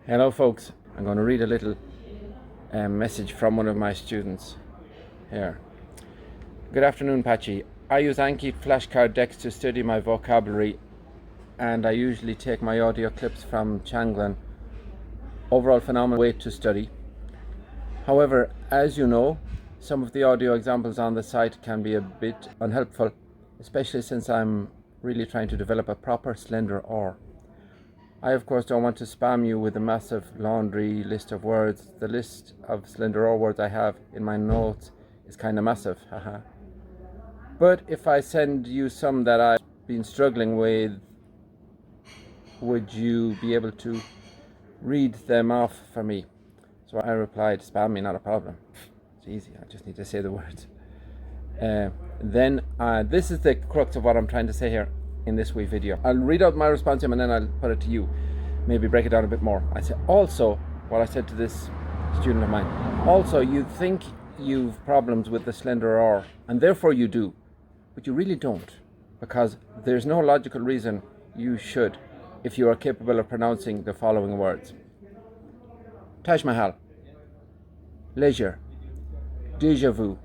Hello folks, I'm going to read a little message from one of my students here. Good afternoon, Patchy. I use Anki flashcard decks to study my vocabulary, and I usually take my audio clips from Changlan. Overall phenomenal way to study. However, as you know, some of the audio examples on the site can be a bit unhelpful, especially since I'm really trying to develop a proper slender R. I of course don't want to spam you with a massive laundry list of words. The list of slender R words I have in my notes is kind of massive, haha. But if I send you some that I've been struggling with, would you be able to read them off for me? So I replied, spam me, not a problem. It's easy, I just need to say the words. This is the crux of what I'm trying to say here in this wee video. I'll read out my response to him and then I'll put it to you. Maybe break it down a bit more. I said also, what I said to this student of mine, also you think you've problems with the slender R, and therefore you do, but you really don't, because there's no logical reason you should if you are capable of pronouncing the following words: Taj Mahal, leisure, déjà vu,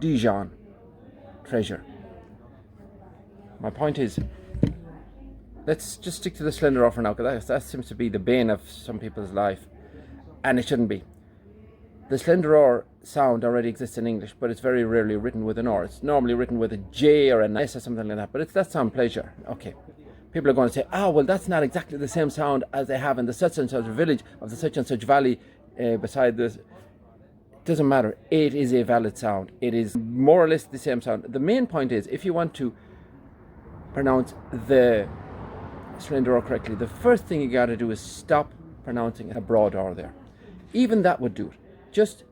Dijon, treasure. My point is, let's just stick to the slender R for now, because that seems to be the bane of some people's life, and it shouldn't be. The slender R sound already exists in English, but it's very rarely written with an R. It's normally written with a J or an S or something like that, but it's that sound, pleasure. Okay. People are going to say, well, that's not exactly the same sound as they have in the such and such village of the such and such valley beside this. It doesn't matter. It is a valid sound. It is more or less the same sound. The main point is, if you want to pronounce the slender R correctly, the first thing you got to do is stop pronouncing a broad R there. Even that would do it. Just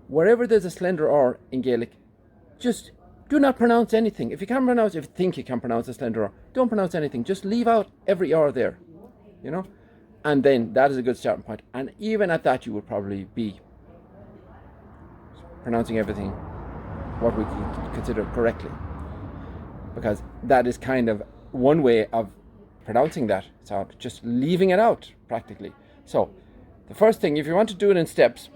wherever there's a slender R in Gaelic, just do not pronounce anything. If you think you can pronounce a slender R, don't pronounce anything. Just leave out every R there, and then that is a good starting point. And even at that, you would probably be pronouncing everything what we can consider correctly, because that is kind of one way of pronouncing that sound, just leaving it out practically. So the first thing, if you want to do it in steps,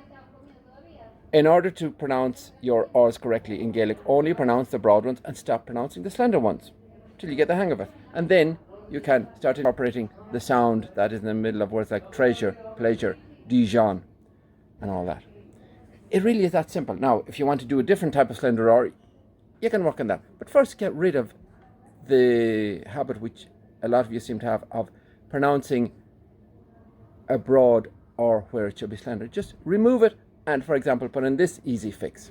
in order to pronounce your R's correctly in Gaelic, only pronounce the broad ones and stop pronouncing the slender ones till you get the hang of it. And then you can start incorporating the sound that is in the middle of words like treasure, pleasure, Dijon, and all that. It really is that simple. Now, if you want to do a different type of slender R, you can work on that. But first, get rid of the habit, which a lot of you seem to have, of pronouncing a broad R where it should be slender. Just remove it, and for example, put in this easy fix,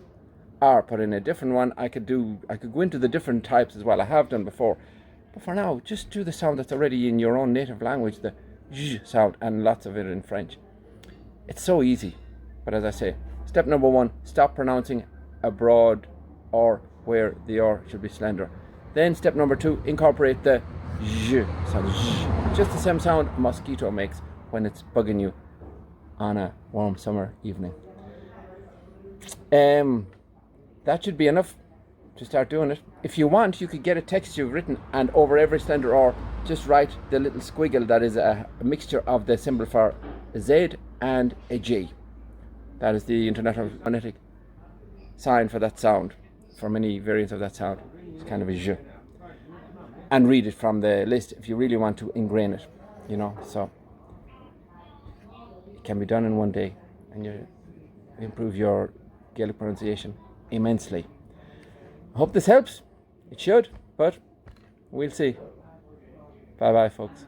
or put in a different one. I could go into the different types as well. I have done before, but for now, just do the sound that's already in your own native language, the j sound, and lots of it in French. It's so easy. But as I say, step number one, stop pronouncing a broad R where the R should be slender. Then step number two, incorporate the j sound, just the same sound a mosquito makes when it's bugging you on a warm summer evening. That should be enough to start doing it. If you want, you could get a text you've written, and over every slender R, just write the little squiggle that is a mixture of the symbol for a Z and a J. That is the International Phonetic sign for that sound. For many variants of that sound, it's kind of a J. And read it from the list if you really want to ingrain it, so it can be done in one day, and you improve your Gaelic pronunciation immensely. I hope this helps. It should, but we'll see. Bye bye, folks.